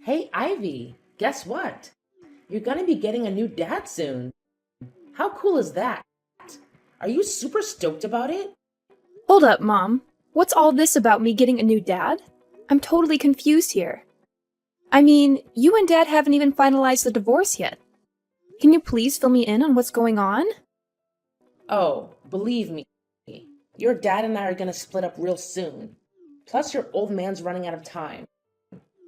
Hey, Ivy, guess what? You're gonna be getting a new dad soon. How cool is that? Are you super stoked about it? Hold up, Mom. What's all this about me getting a new dad? I'm totally confused here. I mean, you and Dad haven't even finalized the divorce yet. Can you please fill me in on what's going on? Oh, believe me, your dad and I are gonna split up real soon. Plus, your old man's running out of time.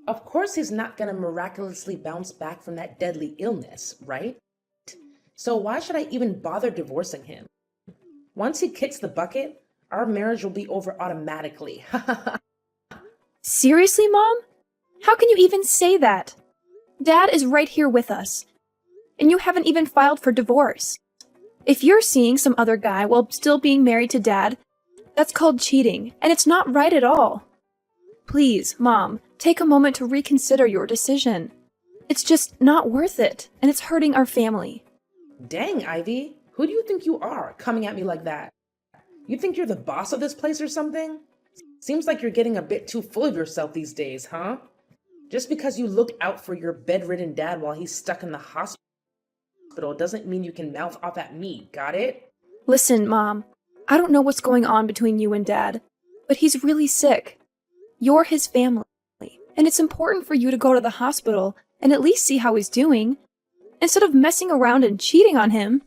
Of course, he's not gonna miraculously bounce back from that deadly illness, right? So, why should I even bother divorcing him? Once he kicks the bucket, our marriage will be over automatically. Seriously, Mom? How can you even say that? Dad is right here with us, and you haven't even filed for divorce. If you're seeing some other guy while still being married to Dad, that's called cheating, and it's not right at all. Please, Mom, take a moment to reconsider your decision. It's just not worth it, and it's hurting our family. Dang, Ivy, who do you think you are coming at me like that? You think you're the boss of this place or something? Seems like you're getting a bit too full of yourself these days, huh? Just because you look out for your bedridden dad while he's stuck in the hospital doesn't mean you can mouth off at me, got it? Listen, Mom, I don't know what's going on between you and Dad, but he's really sick. You're his family, and it's important for you to go to the hospital and at least see how he's doing, instead of messing around and cheating on him.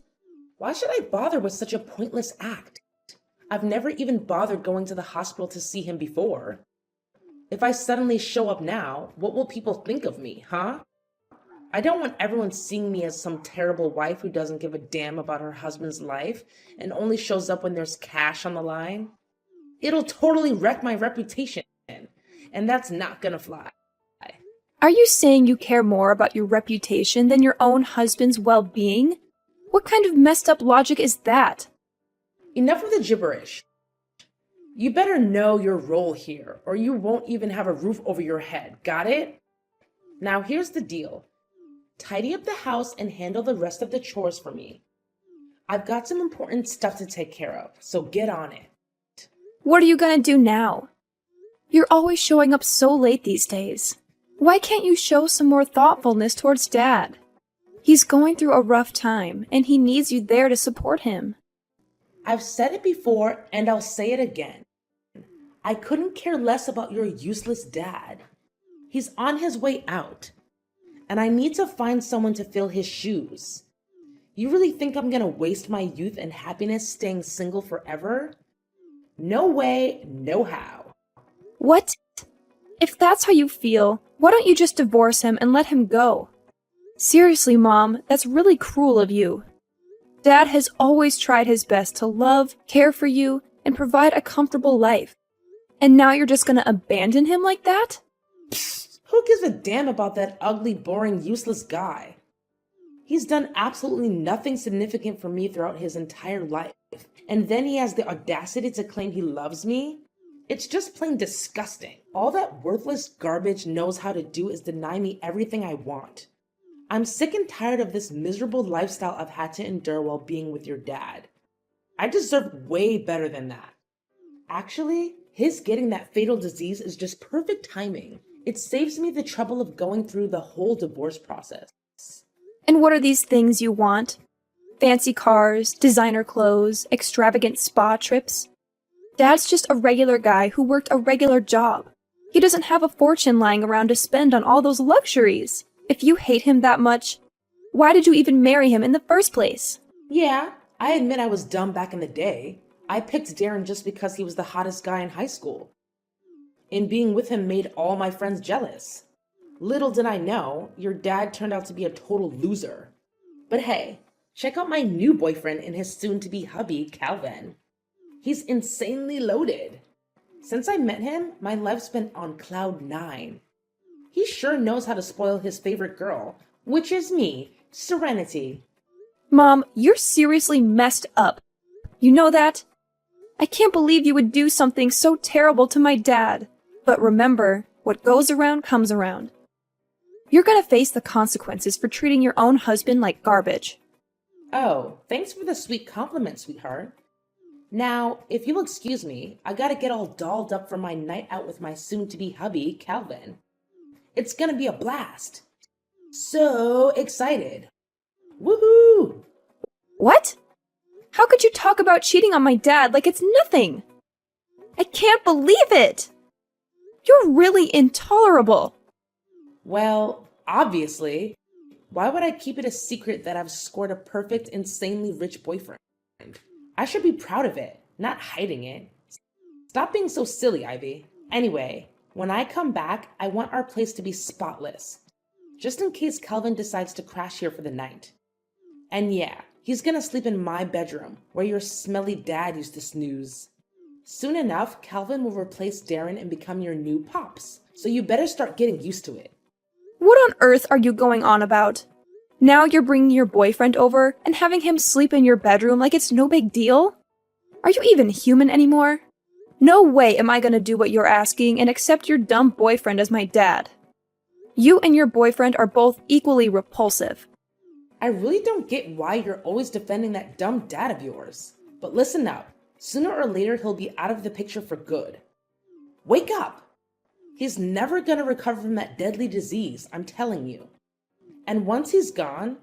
Why should I bother with such a pointless act? I've never even bothered going to the hospital to see him before. If I suddenly show up now, what will people think of me, huh? I don't want everyone seeing me as some terrible wife who doesn't give a damn about her husband's life and only shows up when there's cash on the line. It'll totally wreck my reputation, and that's not gonna fly. Are you saying you care more about your reputation than your own husband's well-being? What kind of messed up logic is that? Enough of the gibberish. You better know your role here, or you won't even have a roof over your head, got it? Now here's the deal. Tidy up the house and handle the rest of the chores for me. I've got some important stuff to take care of, so get on it. What are you gonna do now? You're always showing up so late these days. Why can't you show some more thoughtfulness towards Dad? He's going through a rough time, and he needs you there to support him. I've said it before, and I'll say it again. I couldn't care less about your useless dad. He's on his way out, and I need to find someone to fill his shoes. You really think I'm gonna waste my youth and happiness staying single forever? No way, no how. What? If that's how you feel, why don't you just divorce him and let him go? Seriously, Mom, that's really cruel of you. Dad has always tried his best to love, care for you, and provide a comfortable life. And now you're just gonna abandon him like that? Psst, who gives a damn about that ugly, boring, useless guy? He's done absolutely nothing significant for me throughout his entire life. And then he has the audacity to claim he loves me? It's just plain disgusting. All that worthless garbage knows how to do is deny me everything I want. I'm sick and tired of this miserable lifestyle I've had to endure while being with your dad. I deserve way better than that. Actually, his getting that fatal disease is just perfect timing. It saves me the trouble of going through the whole divorce process. And what are these things you want? Fancy cars, designer clothes, extravagant spa trips? Dad's just a regular guy who worked a regular job. He doesn't have a fortune lying around to spend on all those luxuries. If you hate him that much, why did you even marry him in the first place? Yeah, I admit I was dumb back in the day. I picked Darren just because he was the hottest guy in high school. And being with him made all my friends jealous. Little did I know, your dad turned out to be a total loser. But hey, check out my new boyfriend and his soon-to-be hubby, Calvin. He's insanely loaded. Since I met him, my life's been on cloud nine. He sure knows how to spoil his favorite girl, which is me, Serenity. Mom, you're seriously messed up. You know that? I can't believe you would do something so terrible to my dad. But remember, what goes around comes around. You're gonna face the consequences for treating your own husband like garbage. Oh, thanks for the sweet compliment, sweetheart. Now, if you'll excuse me, I gotta get all dolled up for my night out with my soon-to-be hubby, Calvin. It's gonna be a blast. So excited. Woohoo! What? How could you talk about cheating on my dad like it's nothing? I can't believe it! You're really intolerable. Well, obviously. Why would I keep it a secret that I've scored a perfect, insanely rich boyfriend? I should be proud of it, not hiding it. Stop being so silly, Ivy. Anyway, when I come back, I want our place to be spotless. Just in case Calvin decides to crash here for the night. And yeah, he's gonna sleep in my bedroom, where your smelly dad used to snooze. Soon enough, Calvin will replace Darren and become your new pops, so you better start getting used to it. What on earth are you going on about? Now you're bringing your boyfriend over and having him sleep in your bedroom like it's no big deal? Are you even human anymore? No way am I gonna do what you're asking and accept your dumb boyfriend as my dad. You and your boyfriend are both equally repulsive. I really don't get why you're always defending that dumb dad of yours. But listen up, sooner or later he'll be out of the picture for good. Wake up! He's never gonna recover from that deadly disease, I'm telling you. And once he's gone,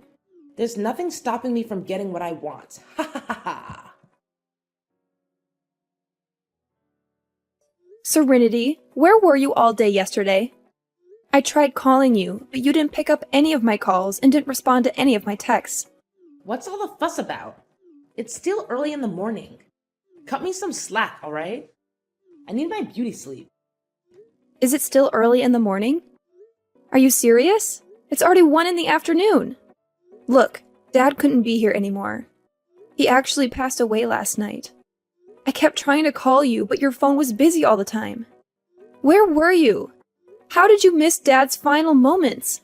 there's nothing stopping me from getting what I want. Ha ha ha ha! Serenity, where were you all day yesterday? I tried calling you, but you didn't pick up any of my calls and didn't respond to any of my texts. What's all the fuss about? It's still early in the morning. Cut me some slack, alright? I need my beauty sleep. Is it still early in the morning? Are you serious? It's already 1 in the afternoon. Look, Dad couldn't be here anymore. He actually passed away last night. I kept trying to call you, but your phone was busy all the time. Where were you? How did you miss Dad's final moments?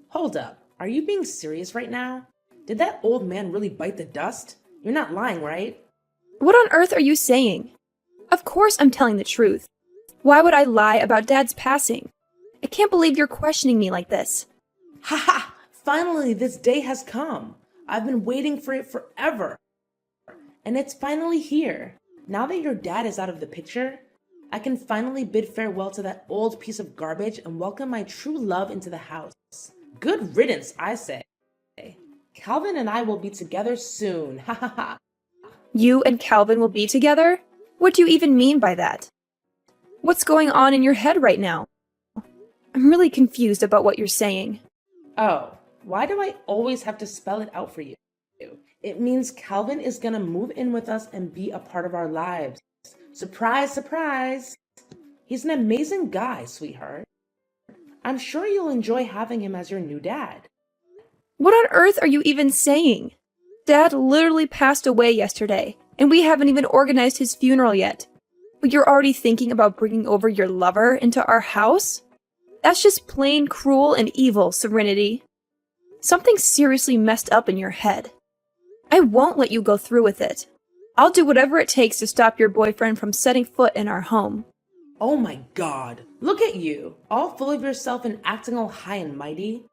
Hold up, are you being serious right now? Did that old man really bite the dust? You're not lying, right? What on earth are you saying? Of course I'm telling the truth. Why would I lie about Dad's passing? I can't believe you're questioning me like this. Ha ha! Finally, this day has come. I've been waiting for it forever. And it's finally here. Now that your dad is out of the picture, I can finally bid farewell to that old piece of garbage and welcome my true love into the house. Good riddance, I say. Calvin and I will be together soon. Ha ha ha. You and Calvin will be together? What do you even mean by that? What's going on in your head right now? I'm really confused about what you're saying. Oh, why do I always have to spell it out for you? It means Calvin is gonna move in with us and be a part of our lives. Surprise, surprise! He's an amazing guy, sweetheart. I'm sure you'll enjoy having him as your new dad. What on earth are you even saying? Dad literally passed away yesterday, and we haven't even organized his funeral yet. But you're already thinking about bringing over your lover into our house? That's just plain cruel and evil, Serenity. Something's seriously messed up in your head. I won't let you go through with it. I'll do whatever it takes to stop your boyfriend from setting foot in our home. Oh my god, look at you, all full of yourself and acting all high and mighty.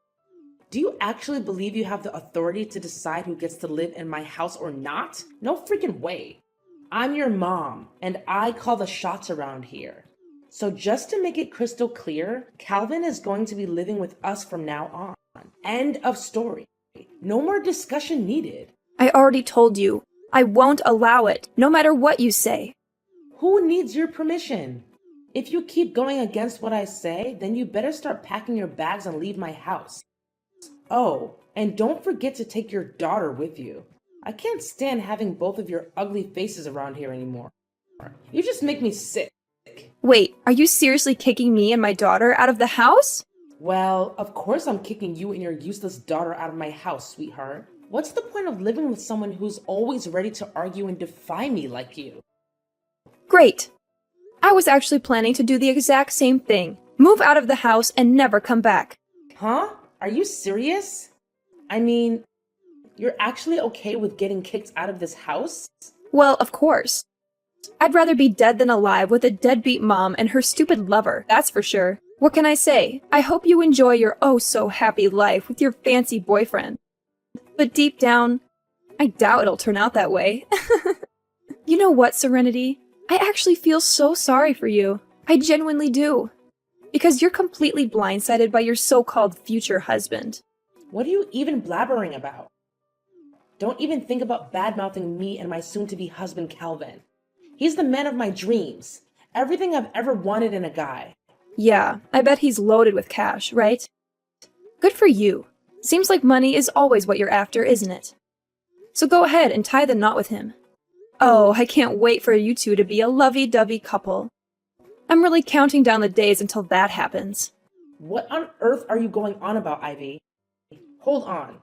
Do you actually believe you have the authority to decide who gets to live in my house or not? No freaking way. I'm your mom, and I call the shots around here. So just to make it crystal clear, Calvin is going to be living with us from now on. End of story. No more discussion needed. I already told you, I won't allow it, no matter what you say. Who needs your permission? If you keep going against what I say, then you better start packing your bags and leave my house. Oh, and don't forget to take your daughter with you. I can't stand having both of your ugly faces around here anymore. You just make me sick. Wait, are you seriously kicking me and my daughter out of the house? Well, of course I'm kicking you and your useless daughter out of my house, sweetheart. What's the point of living with someone who's always ready to argue and defy me like you? Great. I was actually planning to do the exact same thing. Move out of the house and never come back. Huh? Are you serious? I mean, you're actually okay with getting kicked out of this house? Well, of course. I'd rather be dead than alive with a deadbeat mom and her stupid lover, that's for sure. What can I say? I hope you enjoy your oh-so-happy life with your fancy boyfriend. But deep down, I doubt it'll turn out that way. You know what, Serenity? I actually feel so sorry for you. I genuinely do. Because you're completely blindsided by your so-called future husband. What are you even blabbering about? Don't even think about bad-mouthing me and my soon-to-be husband, Calvin. He's the man of my dreams. Everything I've ever wanted in a guy. Yeah, I bet he's loaded with cash, right? Good for you. Seems like money is always what you're after, isn't it? So go ahead and tie the knot with him. Oh, I can't wait for you two to be a lovey-dovey couple. I'm really counting down the days until that happens. What on earth are you going on about, Ivy? Hold on.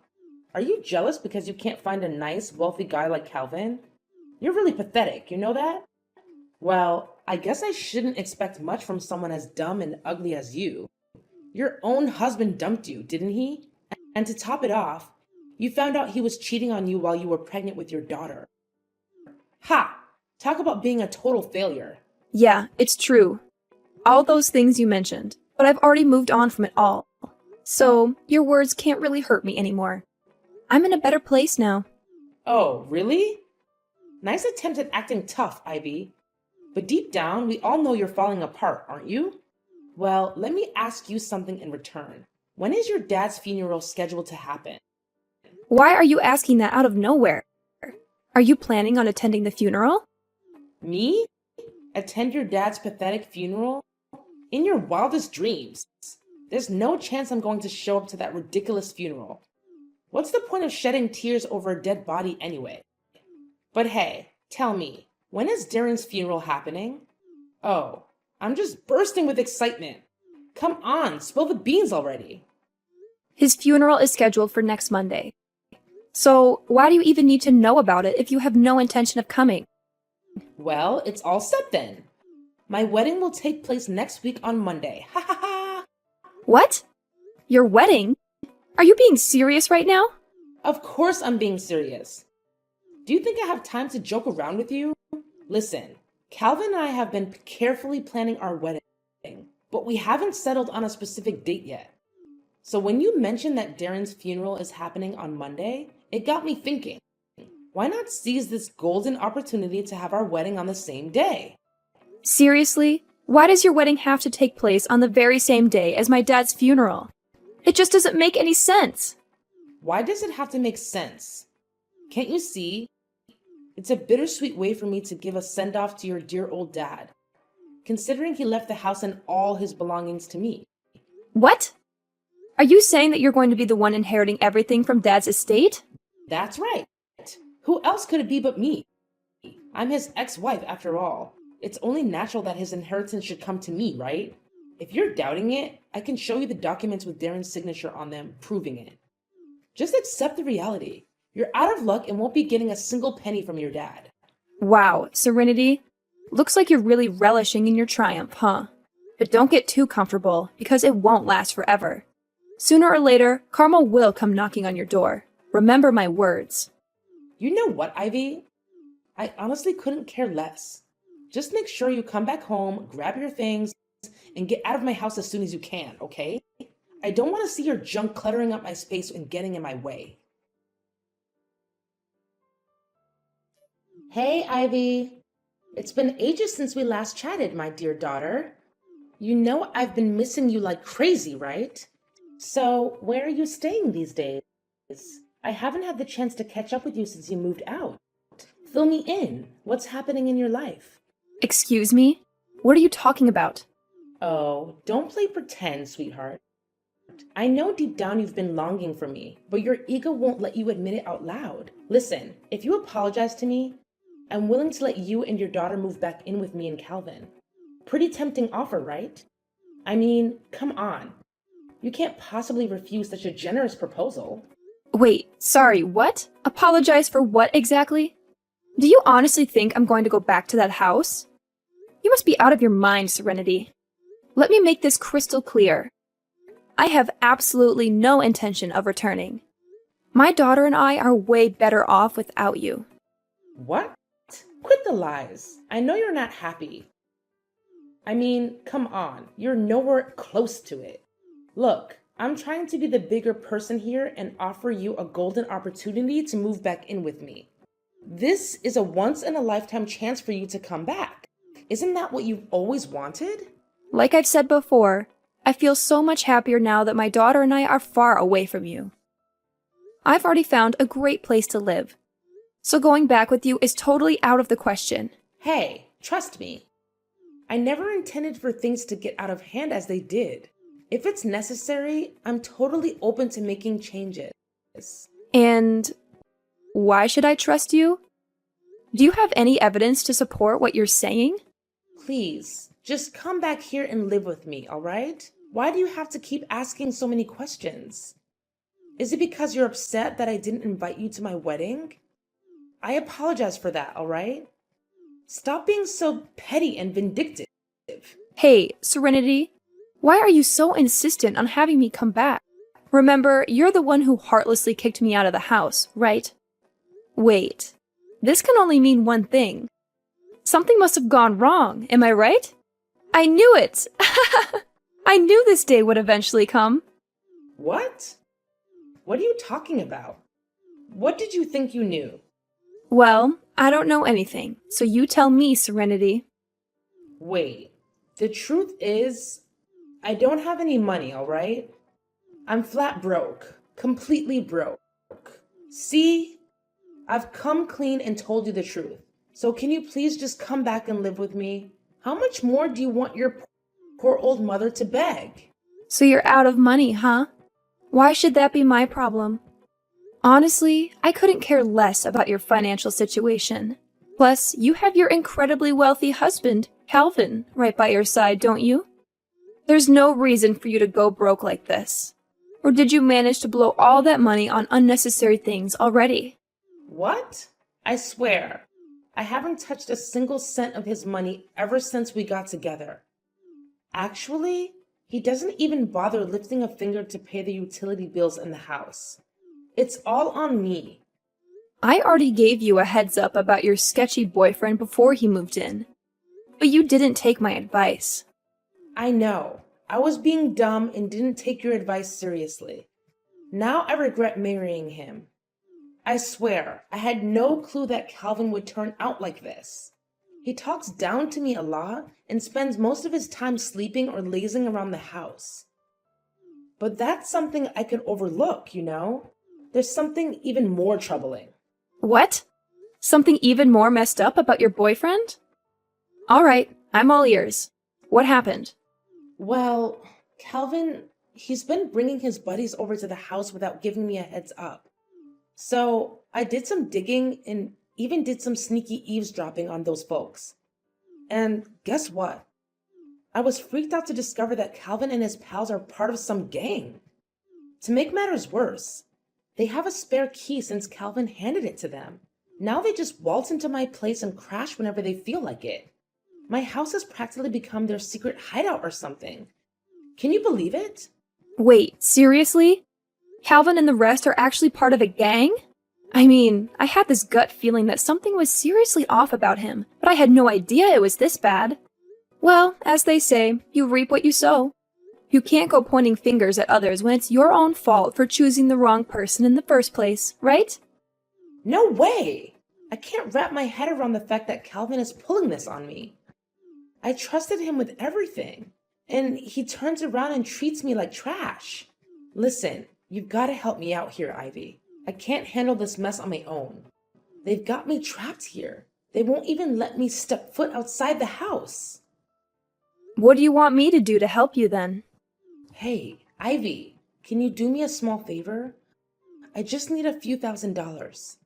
Are you jealous because you can't find a nice, wealthy guy like Calvin? You're really pathetic, you know that? Well, I guess I shouldn't expect much from someone as dumb and ugly as you. Your own husband dumped you, didn't he? And to top it off, you found out he was cheating on you while you were pregnant with your daughter. Ha! Talk about being a total failure. Yeah, it's true. All those things you mentioned, but I've already moved on from it all. So, your words can't really hurt me anymore. I'm in a better place now. Oh, really? Nice attempt at acting tough, Ivy. But deep down, we all know you're falling apart, aren't you? Well, let me ask you something in return. When is your dad's funeral scheduled to happen? Why are you asking that out of nowhere? Are you planning on attending the funeral? Me? Attend your dad's pathetic funeral? In your wildest dreams. There's no chance I'm going to show up to that ridiculous funeral. What's the point of shedding tears over a dead body anyway? But hey, tell me, when is Darren's funeral happening? Oh, I'm just bursting with excitement. Come on, spill the beans already. His funeral is scheduled for next Monday. So, why do you even need to know about it if you have no intention of coming? Well, it's all set then. My wedding will take place next week on Monday. Ha ha ha! What? Your wedding? Are you being serious right now? Of course I'm being serious. Do you think I have time to joke around with you? Listen, Calvin and I have been carefully planning our wedding, but we haven't settled on a specific date yet. So when you mentioned that Darren's funeral is happening on Monday, it got me thinking, why not seize this golden opportunity to have our wedding on the same day? Seriously? Why does your wedding have to take place on the very same day as my dad's funeral? It just doesn't make any sense. Why does it have to make sense? Can't you see? It's a bittersweet way for me to give a send-off to your dear old dad, considering he left the house and all his belongings to me. What? Are you saying that you're going to be the one inheriting everything from Dad's estate? That's right. Who else could it be but me? I'm his ex-wife after all. It's only natural that his inheritance should come to me, right? If you're doubting it, I can show you the documents with Darren's signature on them proving it. Just accept the reality. You're out of luck and won't be getting a single penny from your dad. Wow, Serenity. Looks like you're really relishing in your triumph, huh? But don't get too comfortable, because it won't last forever. Sooner or later, Karma will come knocking on your door. Remember my words. You know what, Ivy? I honestly couldn't care less. Just make sure you come back home, grab your things, and get out of my house as soon as you can, okay? I don't want to see your junk cluttering up my space and getting in my way. Hey, Ivy. It's been ages since we last chatted, my dear daughter. You know I've been missing you like crazy, right? So, where are you staying these days? I haven't had the chance to catch up with you since you moved out. Fill me in. What's happening in your life? Excuse me? What are you talking about? Oh, don't play pretend, sweetheart. I know deep down you've been longing for me, but your ego won't let you admit it out loud. Listen, if you apologize to me, I'm willing to let you and your daughter move back in with me and Calvin. Pretty tempting offer, right? I mean, come on. You can't possibly refuse such a generous proposal. Wait, sorry, what? Apologize for what exactly? Do you honestly think I'm going to go back to that house? You must be out of your mind, Serenity. Let me make this crystal clear. I have absolutely no intention of returning. My daughter and I are way better off without you. What? Quit the lies. I know you're not happy. I mean, come on. You're nowhere close to it. Look, I'm trying to be the bigger person here and offer you a golden opportunity to move back in with me. This is a once-in-a-lifetime chance for you to come back. Isn't that what you've always wanted? Like I've said before, I feel so much happier now that my daughter and I are far away from you. I've already found a great place to live, so going back with you is totally out of the question. Hey, trust me. I never intended for things to get out of hand as they did. If it's necessary, I'm totally open to making changes. And why should I trust you? Do you have any evidence to support what you're saying? Please, just come back here and live with me, all right? Why do you have to keep asking so many questions? Is it because you're upset that I didn't invite you to my wedding? I apologize for that, all right? Stop being so petty and vindictive. Hey, Serenity, why are you so insistent on having me come back? Remember, you're the one who heartlessly kicked me out of the house, right? Wait, this can only mean one thing. Something must have gone wrong, am I right? I knew it! I knew this day would eventually come. What? What are you talking about? What did you think you knew? Well, I don't know anything, so you tell me, Serenity. Wait, the truth is, I don't have any money, all right? I'm flat broke, completely broke. See? I've come clean and told you the truth. So can you please just come back and live with me? How much more do you want your poor old mother to beg? So you're out of money, huh? Why should that be my problem? Honestly, I couldn't care less about your financial situation. Plus, you have your incredibly wealthy husband, Calvin, right by your side, don't you? There's no reason for you to go broke like this. Or did you manage to blow all that money on unnecessary things already? What? I swear, I haven't touched a single cent of his money ever since we got together. Actually, he doesn't even bother lifting a finger to pay the utility bills in the house. It's all on me. I already gave you a heads up about your sketchy boyfriend before he moved in. But you didn't take my advice. I know. I was being dumb and didn't take your advice seriously. Now I regret marrying him. I swear, I had no clue that Calvin would turn out like this. He talks down to me a lot and spends most of his time sleeping or lazing around the house. But that's something I could overlook, you know? There's something even more troubling. What? Something even more messed up about your boyfriend? All right, I'm all ears. What happened? Well, Calvin, he's been bringing his buddies over to the house without giving me a heads up. So I did some digging and even did some sneaky eavesdropping on those folks. And guess what? I was freaked out to discover that Calvin and his pals are part of some gang. To make matters worse, they have a spare key since Calvin handed it to them. Now they just waltz into my place and crash whenever they feel like it. My house has practically become their secret hideout or something. Can you believe it? Wait, seriously? Calvin and the rest are actually part of a gang? I mean, I had this gut feeling that something was seriously off about him, but I had no idea it was this bad. Well, as they say, you reap what you sow. You can't go pointing fingers at others when it's your own fault for choosing the wrong person in the first place, right? No way! I can't wrap my head around the fact that Calvin is pulling this on me. I trusted him with everything, and he turns around and treats me like trash. Listen, you've got to help me out here, Ivy. I can't handle this mess on my own. They've got me trapped here. They won't even let me step foot outside the house. What do you want me to do to help you then? Hey, Ivy, can you do me a small favor? I just need a few $1,000s.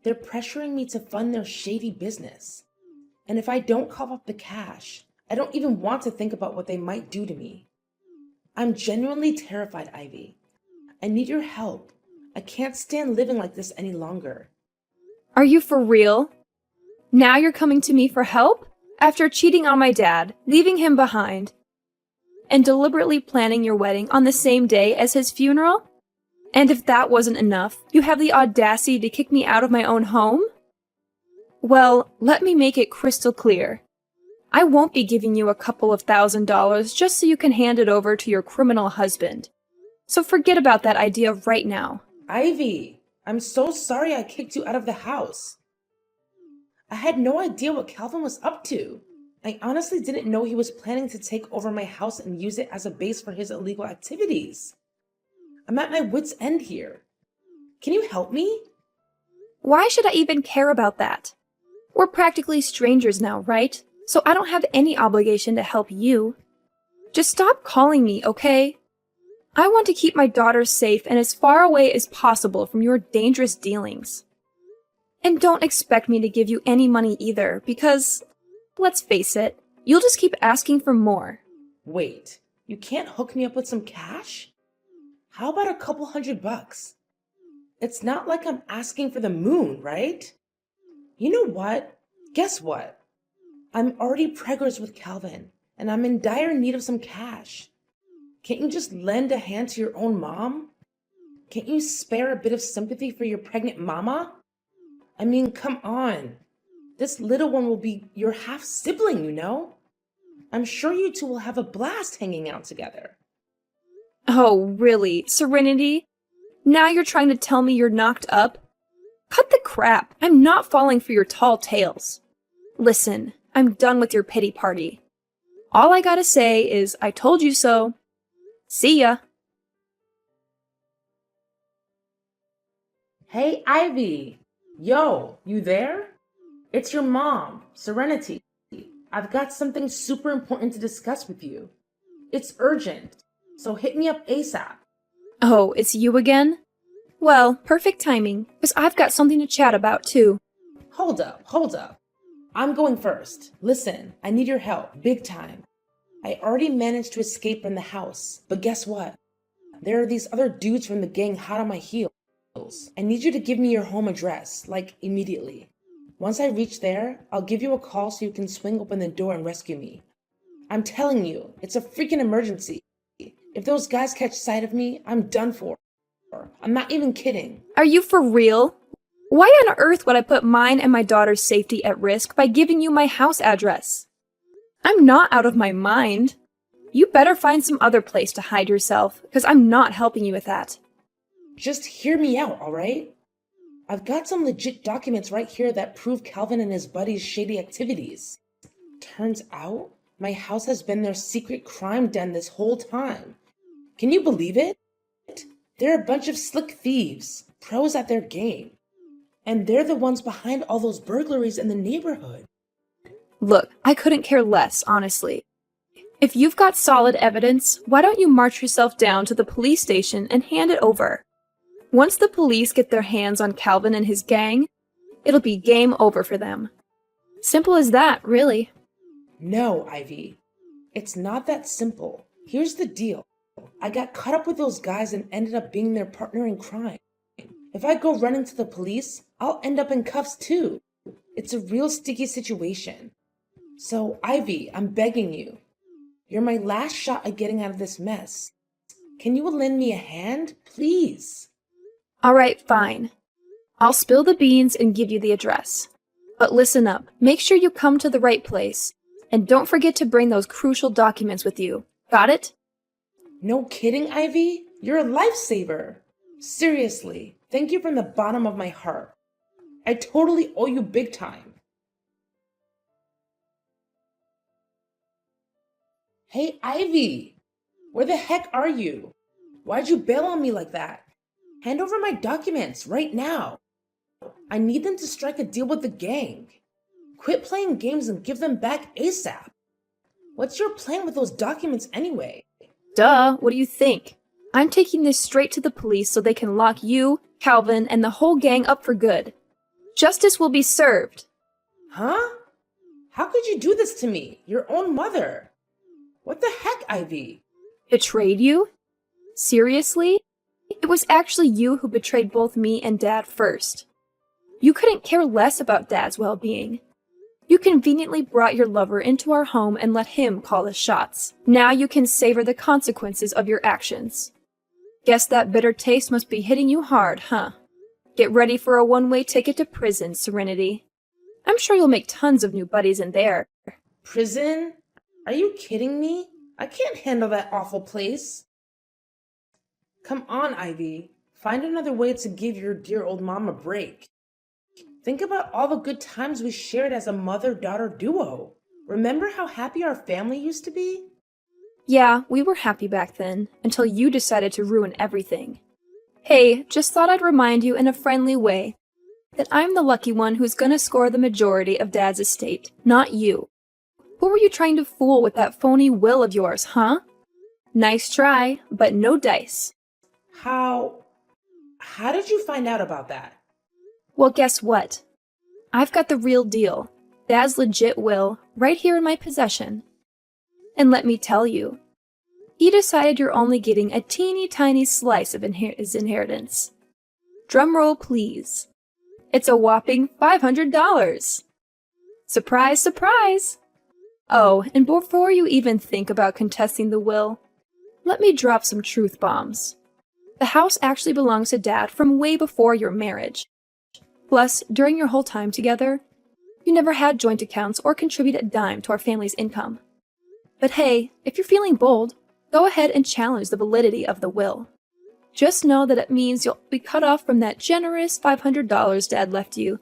They're pressuring me to fund their shady business. And if I don't cough up the cash, I don't even want to think about what they might do to me. I'm genuinely terrified, Ivy. I need your help. I can't stand living like this any longer. Are you for real? Now you're coming to me for help? After cheating on my dad, leaving him behind, and deliberately planning your wedding on the same day as his funeral? And if that wasn't enough, you have the audacity to kick me out of my own home? Well, let me make it crystal clear. I won't be giving you a couple of $1,000 just so you can hand it over to your criminal husband. So forget about that idea right now. Ivy, I'm so sorry I kicked you out of the house. I had no idea what Calvin was up to. I honestly didn't know he was planning to take over my house and use it as a base for his illegal activities. I'm at my wit's end here. Can you help me? Why should I even care about that? We're practically strangers now, right? So I don't have any obligation to help you. Just stop calling me, okay? I want to keep my daughter safe and as far away as possible from your dangerous dealings. And don't expect me to give you any money either, because, let's face it, you'll just keep asking for more. Wait, you can't hook me up with some cash? How about a couple $100? It's not like I'm asking for the moon, right? You know what? Guess what? I'm already preggers with Calvin, and I'm in dire need of some cash. Can't you just lend a hand to your own mom? Can't you spare a bit of sympathy for your pregnant mama? I mean, come on. This little one will be your half sibling, you know? I'm sure you two will have a blast hanging out together. Oh, really? Serenity? Now you're trying to tell me you're knocked up? Cut the crap. I'm not falling for your tall tales. Listen, I'm done with your pity party. All I gotta say is, I told you so. See ya. Hey, Ivy. Yo, you there? It's your mom, Serenity. I've got something super important to discuss with you. It's urgent, so hit me up ASAP. Oh, it's you again? Well, perfect timing, because I've got something to chat about too. Hold up. I'm going first. Listen, I need your help, big time. I already managed to escape from the house, but guess what? There are these other dudes from the gang hot on my heels. I need you to give me your home address, like immediately. Once I reach there, I'll give you a call so you can swing open the door and rescue me. I'm telling you, it's a freaking emergency. If those guys catch sight of me, I'm done for. I'm not even kidding. Are you for real? Why on earth would I put mine and my daughter's safety at risk by giving you my house address? I'm not out of my mind. You better find some other place to hide yourself, because I'm not helping you with that. Just hear me out, alright? I've got some legit documents right here that prove Calvin and his buddies' shady activities. Turns out, my house has been their secret crime den this whole time. Can you believe it? They're a bunch of slick thieves, pros at their game. And they're the ones behind all those burglaries in the neighborhood. Look, I couldn't care less, honestly. If you've got solid evidence, why don't you march yourself down to the police station and hand it over? Once the police get their hands on Calvin and his gang, it'll be game over for them. Simple as that, really. No, Ivy. It's not that simple. Here's the deal. I got caught up with those guys and ended up being their partner in crime. If I go running to the police, I'll end up in cuffs too. It's a real sticky situation. So, Ivy, I'm begging you. You're my last shot at getting out of this mess. Can you lend me a hand, please? Alright, fine. I'll spill the beans and give you the address. But listen up, make sure you come to the right place. And don't forget to bring those crucial documents with you. Got it? No kidding, Ivy? You're a lifesaver. Seriously, thank you from the bottom of my heart. I totally owe you big time. Hey, Ivy! Where the heck are you? Why'd you bail on me like that? Hand over my documents right now. I need them to strike a deal with the gang. Quit playing games and give them back ASAP. What's your plan with those documents anyway? Duh, what do you think? I'm taking this straight to the police so they can lock you, Calvin, and the whole gang up for good. Justice will be served. Huh? How could you do this to me, your own mother? What the heck, Ivy? Betrayed you? Seriously? It was actually you who betrayed both me and Dad first. You couldn't care less about Dad's well-being. You conveniently brought your lover into our home and let him call the shots. Now you can savor the consequences of your actions. Guess that bitter taste must be hitting you hard, huh? Get ready for a one-way ticket to prison, Serenity. I'm sure you'll make tons of new buddies in there. Prison? Are you kidding me? I can't handle that awful place. Come on, Ivy. Find another way to give your dear old mom a break. Think about all the good times we shared as a mother-daughter duo. Remember how happy our family used to be? Yeah, we were happy back then, until you decided to ruin everything. Hey, just thought I'd remind you in a friendly way that I'm the lucky one who's gonna score the majority of Dad's estate, not you. Who were you trying to fool with that phony will of yours, huh? Nice try, but no dice. How. How did you find out about that? Well, guess what? I've got the real deal. Dad's legit will, right here in my possession. And let me tell you, he decided you're only getting a teeny tiny slice of his inheritance. Drumroll, please. It's a whopping $500. Surprise, surprise! Oh, and before you even think about contesting the will, let me drop some truth bombs. The house actually belongs to Dad from way before your marriage. Plus, during your whole time together, you never had joint accounts or contributed a dime to our family's income. But hey, if you're feeling bold, go ahead and challenge the validity of the will. Just know that it means you'll be cut off from that generous $500 Dad left you.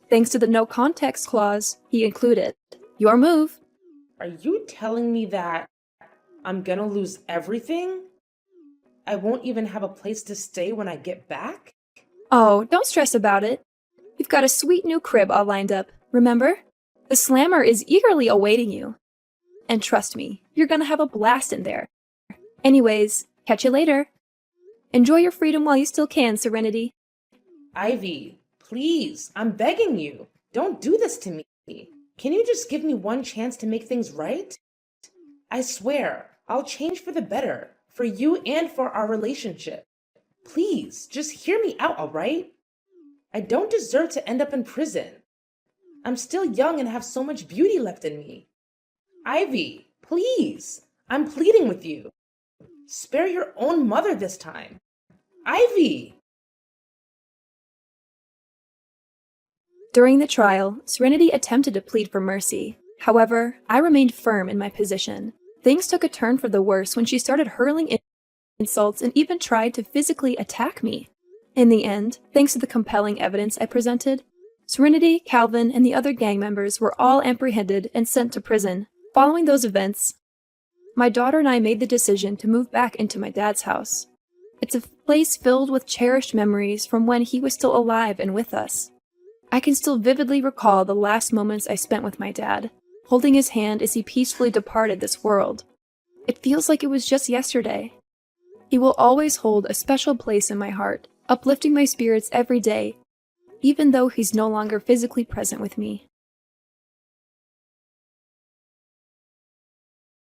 Thanks to the no context clause he included. Your move. Are you telling me that I'm gonna lose everything? I won't even have a place to stay when I get back? Oh, don't stress about it. We've got a sweet new crib all lined up, remember? The slammer is eagerly awaiting you. And trust me, you're gonna have a blast in there. Anyways, catch you later. Enjoy your freedom while you still can, Serenity. Ivy, please, I'm begging you. Don't do this to me. Can you just give me one chance to make things right? I swear, I'll change for the better, for you and for our relationship. Please, just hear me out, all right? I don't deserve to end up in prison. I'm still young and have so much beauty left in me. Ivy, please, I'm pleading with you. Spare your own mother this time. Ivy! During the trial, Serenity attempted to plead for mercy. However, I remained firm in my position. Things took a turn for the worse when she started hurling insults and even tried to physically attack me. In the end, thanks to the compelling evidence I presented, Serenity, Calvin, and the other gang members were all apprehended and sent to prison. Following those events, my daughter and I made the decision to move back into my dad's house. It's a place filled with cherished memories from when he was still alive and with us. I can still vividly recall the last moments I spent with my dad, holding his hand as he peacefully departed this world. It feels like it was just yesterday. He will always hold a special place in my heart, uplifting my spirits every day, even though he's no longer physically present with me.